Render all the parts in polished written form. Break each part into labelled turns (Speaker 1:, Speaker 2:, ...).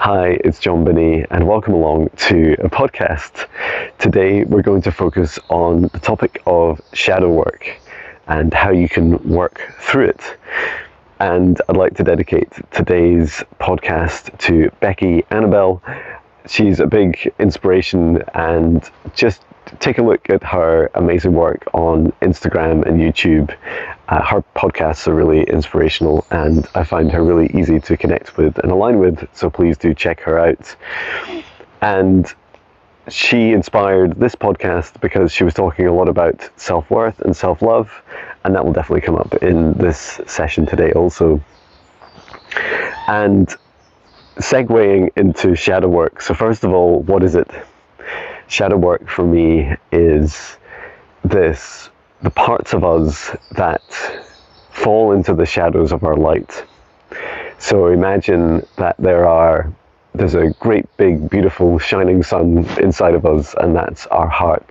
Speaker 1: Hi, it's John Binney and welcome along to a podcast. Today we're going to focus on the topic of shadow work and how you can work through it. And I'd like to dedicate today's podcast to Becky Annabelle. She's a big inspiration, and just take a look at her amazing work on Instagram and YouTube. Her podcasts are really inspirational and I find her really easy to connect with and align with, so please do check her out. And she inspired this podcast because she was talking a lot about self-worth and self-love, and that will definitely come up in this session today also. And segueing into shadow work. So first of all, what is it? Shadow work for me is the parts of us that fall into the shadows of our light. So imagine that there's a great big beautiful shining sun inside of us, and that's our heart.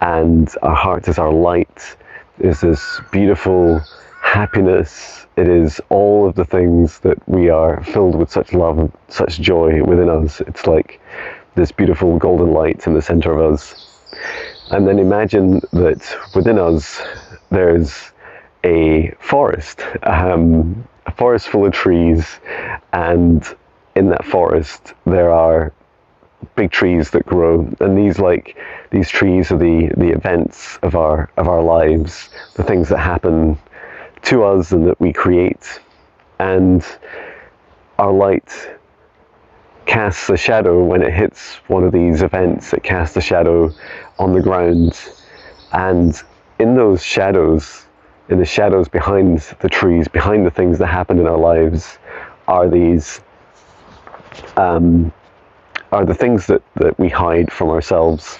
Speaker 1: And our heart is our light. Is this beautiful happiness. It is all of the things that we are filled with such love and such joy within us. It's like this beautiful golden light in the center of us. And then imagine that within us there's a forest full of trees, and in that forest there are big trees that grow, and these trees are the events of our lives, the things that happen to us and that we create. And our light casts a shadow when it hits one of these events. It casts a shadow on the ground, and in those shadows, in the shadows behind the trees, behind the things that happen in our lives, are the things that we hide from ourselves.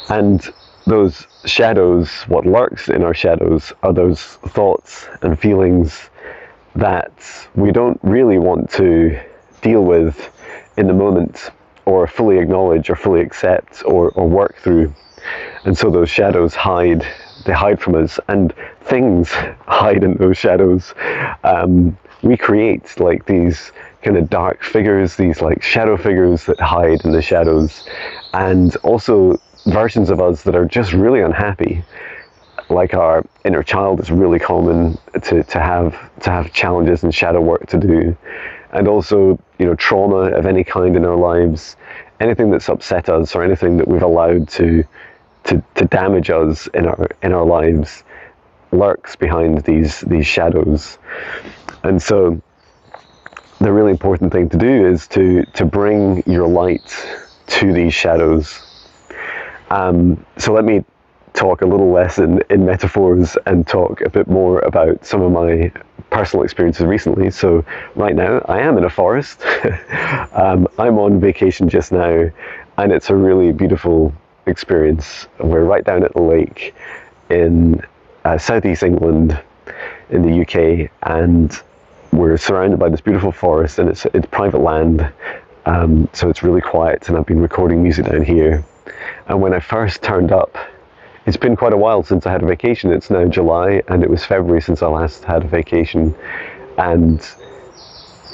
Speaker 1: And those shadows, what lurks in our shadows, are those thoughts and feelings that we don't really want to deal with in the moment, or fully acknowledge, or fully accept, or work through. And so those shadows hide from us, and things hide in those shadows. We create like these kind of dark figures, these like shadow figures that hide in the shadows, and also versions of us that are just really unhappy. Like our inner child is really common to have challenges and shadow work to do. And also, trauma of any kind in our lives, anything that's upset us or anything that we've allowed to damage us in our lives, lurks behind these shadows. And so the really important thing to do is to bring your light to these shadows. So let me talk a little less in metaphors and talk a bit more about some of my personal experiences recently. So right now I am in a forest. I'm on vacation just now, and it's a really beautiful experience. We're right down at the lake in southeast England in the UK, and we're surrounded by this beautiful forest, and it's private land, so it's really quiet, and I've been recording music down here. And when I first turned up, it's been quite a while since I had a vacation. It's now July, and it was February since I last had a vacation. And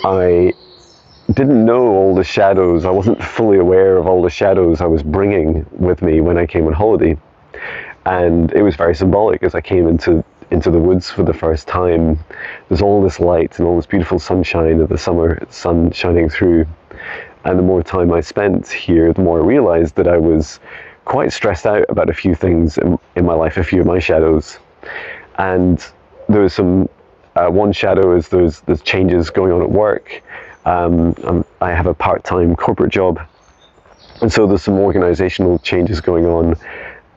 Speaker 1: I didn't know all the shadows. I wasn't fully aware of all the shadows I was bringing with me when I came on holiday. And it was very symbolic as I came into the woods for the first time. There's all this light and all this beautiful sunshine of the summer sun shining through. And the more time I spent here, the more I realized that I was quite stressed out about a few things in my life, a few of my shadows. And there was one shadow is there's changes going on at work. I have a part-time corporate job, and so there's some organizational changes going on,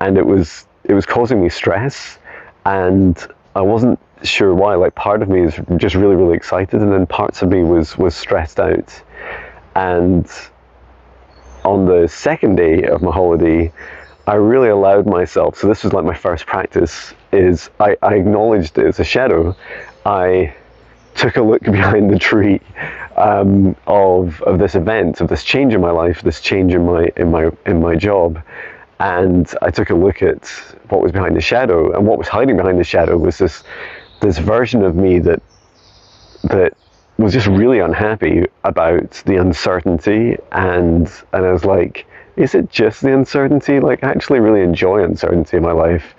Speaker 1: and it was causing me stress, and I wasn't sure why. Like, part of me is just really, really excited, and then parts of me was stressed out. And on the second day of my holiday, I really allowed myself, so this was like my first practice, is I acknowledged it as a shadow. I took a look behind the tree of this event, of this change in my life, this change in my job, and I took a look at what was behind the shadow, and what was hiding behind the shadow was this version of me that was just really unhappy about the uncertainty, and I was like, is it just the uncertainty? Like, I actually really enjoy uncertainty in my life.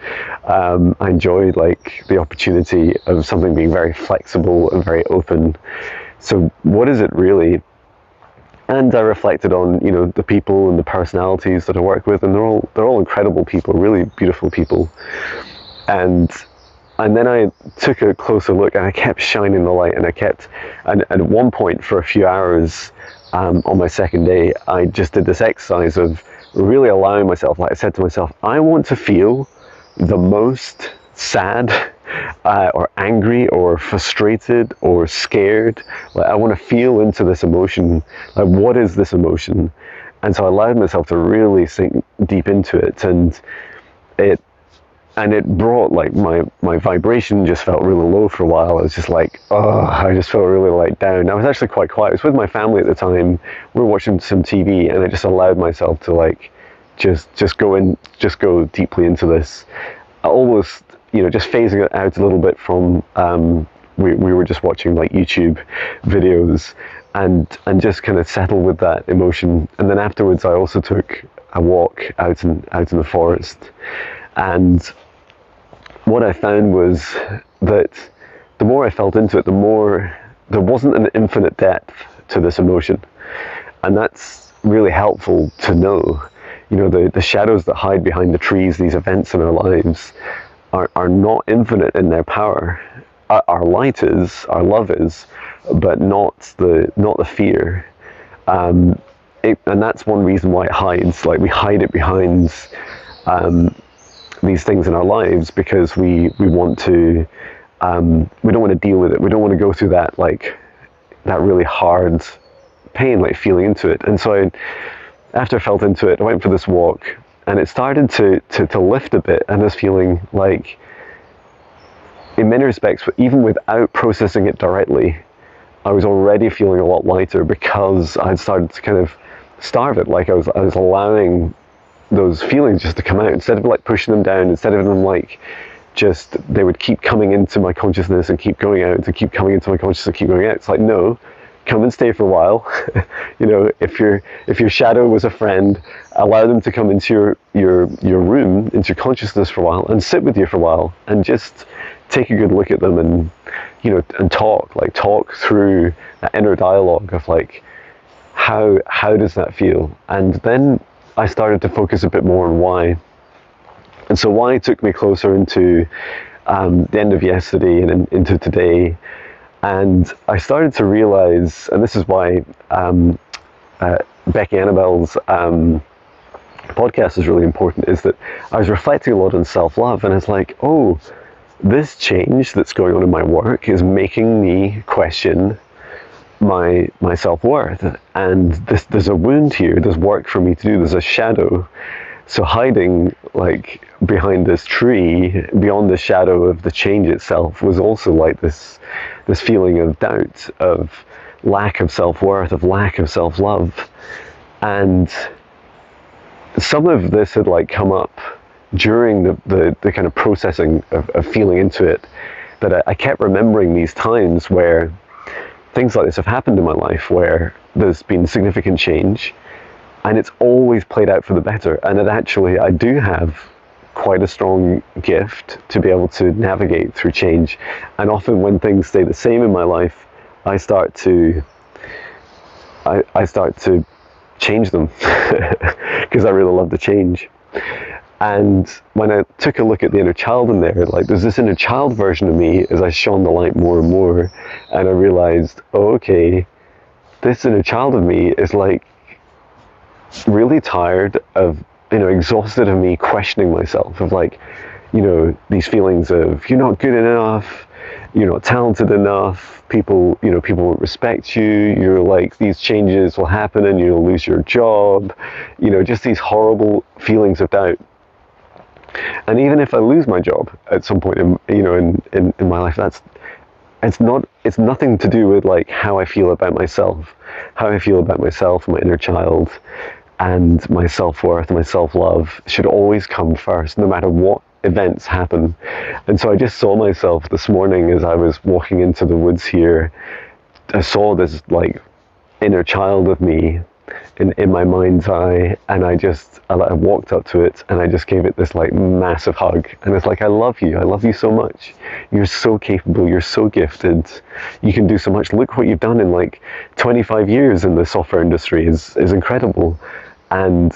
Speaker 1: I enjoy like the opportunity of something being very flexible and very open. So what is it really? And I reflected on, you know, the people and the personalities that I work with, and they're all incredible people, really beautiful people. And then I took a closer look, and I kept shining the light, and at one point for a few hours on my second day, I just did this exercise of really allowing myself, like I said to myself, I want to feel the most sad or angry or frustrated or scared. Like, I want to feel into this emotion. Like, what is this emotion? And so I allowed myself to really sink deep into it, and it brought, like, my vibration just felt really low for a while. I was just like, oh, I just felt really like down. I was actually quite quiet. I was with my family at the time. We were watching some TV, and I just allowed myself to like just go deeply into this. Almost, you know, just phasing it out a little bit from we were just watching like YouTube videos, and just kind of settle with that emotion. And then afterwards I also took a walk out in the forest, and what I found was that the more I felt into it, the more there wasn't an infinite depth to this emotion. And that's really helpful to know. You know, the shadows that hide behind the trees, these events in our lives, are not infinite in their power. Our light is, our love is, but not the fear. And that's one reason why it hides. Like, we hide it behind these things in our lives because we want to, we don't want to deal with it. We don't want to go through that, like, that really hard pain, like feeling into it. And so after I felt into it, I went for this walk, and it started to lift a bit, and I was feeling like, in many respects, even without processing it directly, I was already feeling a lot lighter because I had started to kind of starve it. Like, I was allowing those feelings just to come out, instead of like pushing them down, instead of them like just, they would keep coming into my consciousness and keep going out, and keep coming into my consciousness and keep going out. It's like, no, come and stay for a while. You know, if your shadow was a friend, allow them to come into your room, into your consciousness for a while, and sit with you for a while, and just take a good look at them, and, you know, and talk through that inner dialogue of like, how does that feel? And then I started to focus a bit more on why. And so why took me closer into the end of yesterday and into today. And I started to realize, and this is why Becky Annabelle's podcast is really important, is that I was reflecting a lot on self-love, and it's like, oh, this change that's going on in my work is making me question my self-worth, and there's a wound here, there's work for me to do, there's a shadow. So hiding, like, behind this tree, beyond the shadow of the change itself, was also like this feeling of doubt, of lack of self-worth, of lack of self-love. And some of this had like come up during the kind of processing of feeling into it, that I kept remembering these times where things like this have happened in my life, where there's been significant change, and it's always played out for the better. And that actually I do have quite a strong gift to be able to navigate through change. And often when things stay the same in my life, I start to change them because I really love the change. And when I took a look at the inner child in there, like, there's this inner child version of me as I shone the light more and more, and I realized, oh, okay, this inner child of me is like really tired of, you know, exhausted of me questioning myself, of like, you know, these feelings of, you're not good enough, you're not talented enough, people won't respect you, you're like, these changes will happen and you'll lose your job, you know, just these horrible feelings of doubt. And even if I lose my job at some point in my life, it's nothing to do with like how I feel about myself, my inner child, and my self-worth, my self-love should always come first, no matter what events happen. And so I just saw myself this morning as I was walking into the woods here, I saw this like inner child of me in my mind's eye, and I walked up to it and I just gave it this like massive hug, and it's like, I love you so much, you're so capable, you're so gifted, you can do so much, look what you've done in like 25 years in the software industry is incredible. And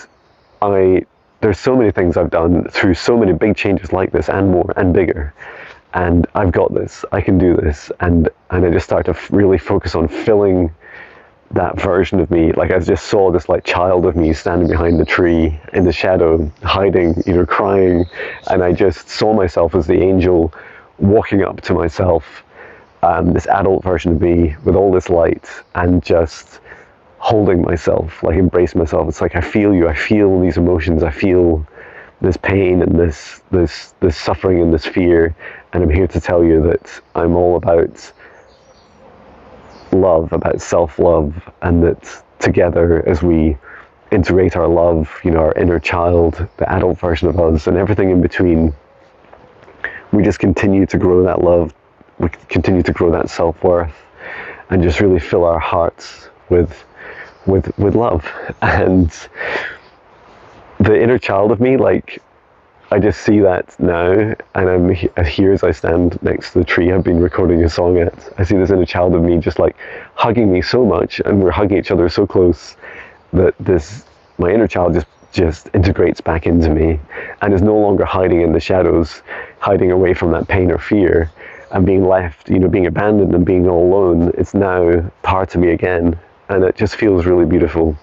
Speaker 1: there's so many things I've done through so many big changes like this and more and bigger, and I've got this, I can do this. And I just started to really focus on filling that version of me. Like I just saw this like child of me standing behind the tree in the shadow, hiding, either crying, and I just saw myself as the angel walking up to myself, this adult version of me with all this light, and just holding myself, like embrace myself. It's like, I feel you, I feel these emotions, I feel this pain and this suffering and this fear, and I'm here to tell you that I'm all about love, about self-love, and that together, as we integrate our love, our inner child, the adult version of us, and everything in between, we just continue to grow that love, we continue to grow that self-worth, and just really fill our hearts with love. And the inner child of me, like, I just see that now, and I'm here as I stand next to the tree I've been recording a song at. I see this inner child of me just like hugging me so much, and we're hugging each other so close that my inner child just integrates back into me and is no longer hiding in the shadows, hiding away from that pain or fear and being left, being abandoned and being all alone. It's now part of me again, and it just feels really beautiful.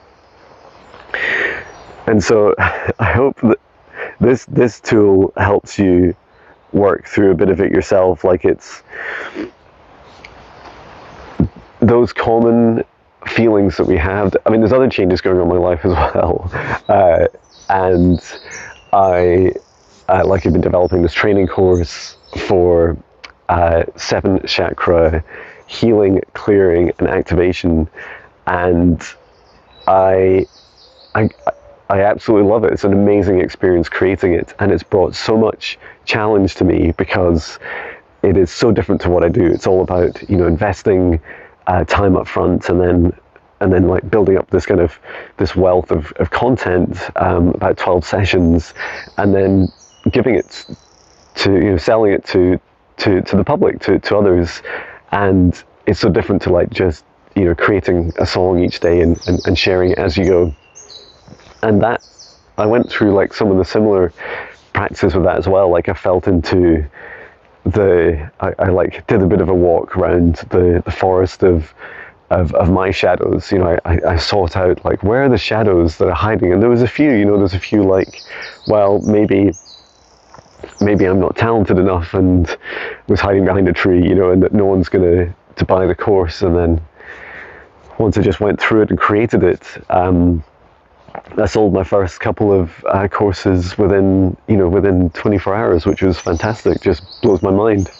Speaker 1: And so I hope that this tool helps you work through a bit of it yourself. Like, it's those common feelings that we have. I mean, there's other changes going on in my life as well, and I've been developing this training course for 7 chakra healing, clearing, and activation, and I absolutely love it. It's an amazing experience creating it, and it's brought so much challenge to me because it is so different to what I do. It's all about investing time up front, and then like building up this wealth of content, about 12 sessions, and then giving it to selling it to the public, to others. And it's so different to like just creating a song each day and sharing it as you go. And that, I went through like some of the similar practices with that as well. Like, I felt into I like did a bit of a walk around the forest of my shadows. I sought out like, where are the shadows that are hiding? And there was a few, there's a few like, well, maybe I'm not talented enough and was hiding behind a tree, and that no one's gonna to buy the course. And then once I just went through it and created it, I sold my first couple of courses within 24 hours, which was fantastic. Just blows my mind.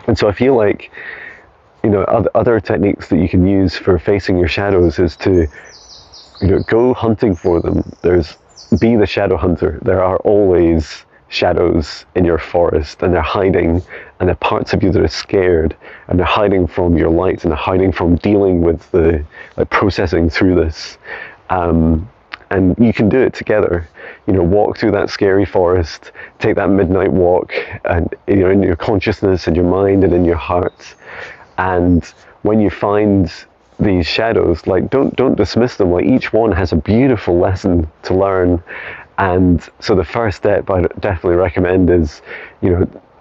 Speaker 1: And so I feel like, other techniques that you can use for facing your shadows is to, go hunting for them. Be the shadow hunter. There are always shadows in your forest, and they're hiding, and they're parts of you that are scared, and they're hiding from your light, and they're hiding from dealing with processing through this. And you can do it together. Walk through that scary forest, take that midnight walk, and in your consciousness and your mind and in your heart. And when you find these shadows, like, don't dismiss them. Like, each one has a beautiful lesson to learn. And so the first step I definitely recommend is,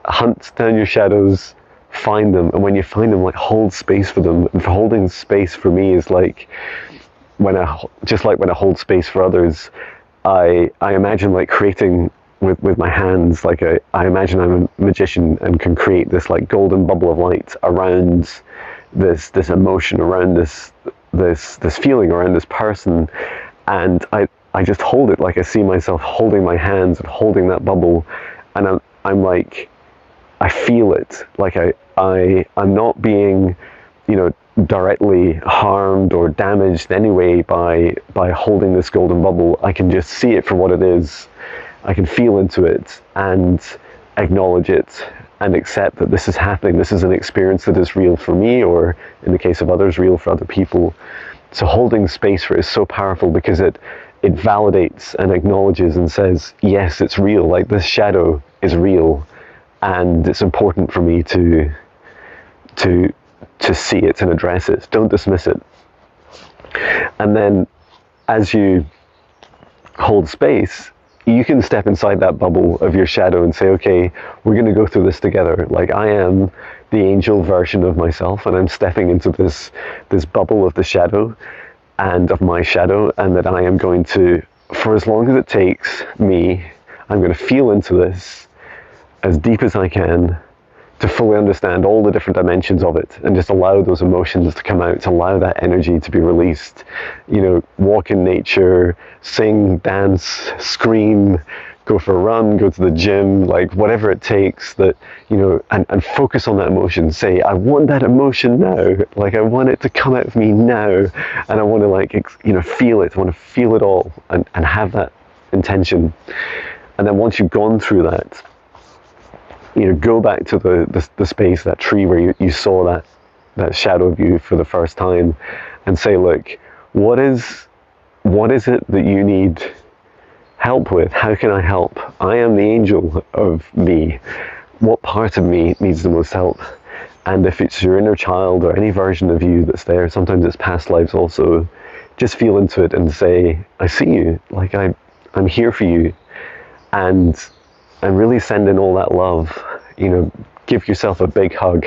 Speaker 1: hunt down your shadows, find them, and when you find them, like, hold space for them. And holding space for me is like, when I hold space for others, I imagine like creating with my hands. Like, I imagine I'm a magician and can create this like golden bubble of light around this emotion, around this feeling, around this person, and I just hold it. Like, I see myself holding my hands and holding that bubble, and I'm like, I feel it. Like, I'm not being directly harmed or damaged anyway by holding this golden bubble. I can just see it for what it is. I can feel into it and acknowledge it and accept that this is happening. This is an experience that is real for me, or in the case of others, real for other people. So holding space for it is so powerful, because it validates and acknowledges and says, yes, it's real. Like, this shadow is real, and it's important for me to see it and address it. Don't dismiss it. And then as you hold space, you can step inside that bubble of your shadow and say, okay, we're going to go through this together. Like, I am the angel version of myself, and I'm stepping into this bubble of the shadow and of my shadow, and that I am going to, for as long as it takes me, I'm going to feel into this as deep as I can, to fully understand all the different dimensions of it, and just allow those emotions to come out, to allow that energy to be released. You know, walk in nature, sing, dance, scream, go for a run, go to the gym, like whatever it takes, that, you know, and focus on that emotion. Say, I want that emotion now. Like, I want it to come out of me now, and I want to, like, you know, feel it. I want to feel it all, and have that intention. And then once you've gone through that, you know, go back to the space, that tree where you saw that shadow of you for the first time, and say, look, what is it that you need help with? How can I help? I am the angel of me. What part of me needs the most help? And if it's your inner child or any version of you that's there, sometimes it's past lives also, just feel into it and say, I see you. Like, I'm here for you. And really send in all that love. You know, give yourself a big hug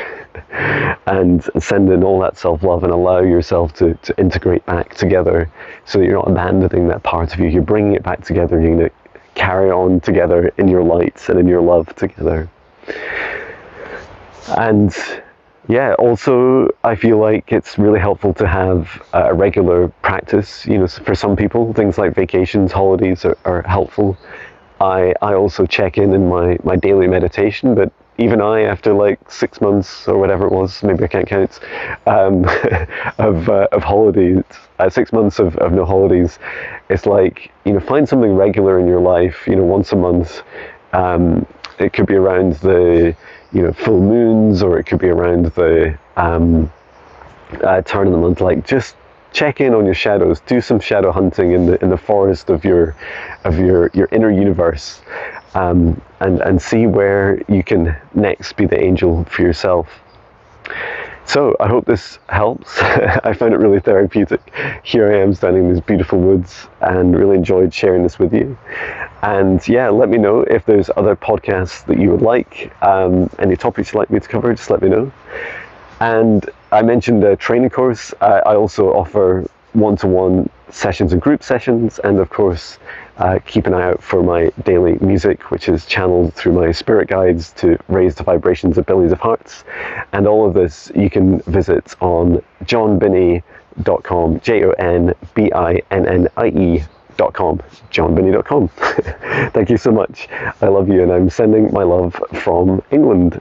Speaker 1: and send in all that self-love, and allow yourself to integrate back together, so that you're not abandoning that part of you. You're bringing it back together, and you're going to carry on together in your light and in your love together. And yeah, also I feel like it's really helpful to have a regular practice. You know, for some people, things like vacations, holidays are helpful. I also check in my daily meditation, but even after like 6 months or whatever it was, maybe I can't count, of holidays, 6 months of no holidays, it's like, you know, find something regular in your life, you know, once a month. It could be around the, you know, full moons, or it could be around the turn of the month. Like, just check in on your shadows, do some shadow hunting in the forest of your inner universe, and see where you can next be the angel for yourself. So I hope this helps. I found it really therapeutic. Here I am standing in these beautiful woods, and really enjoyed sharing this with you. And yeah, let me know if there's other podcasts that you would like, any topics you'd like me to cover, just let me know. And I mentioned a training course. I also offer one-to-one sessions and group sessions, and of course keep an eye out for my daily music, which is channeled through my spirit guides to raise the vibrations of billions of hearts. And all of this you can visit on johnbinney.com, JONBINNIE.com, johnbinney.com. Thank you so much. I love you, and I'm sending my love from England.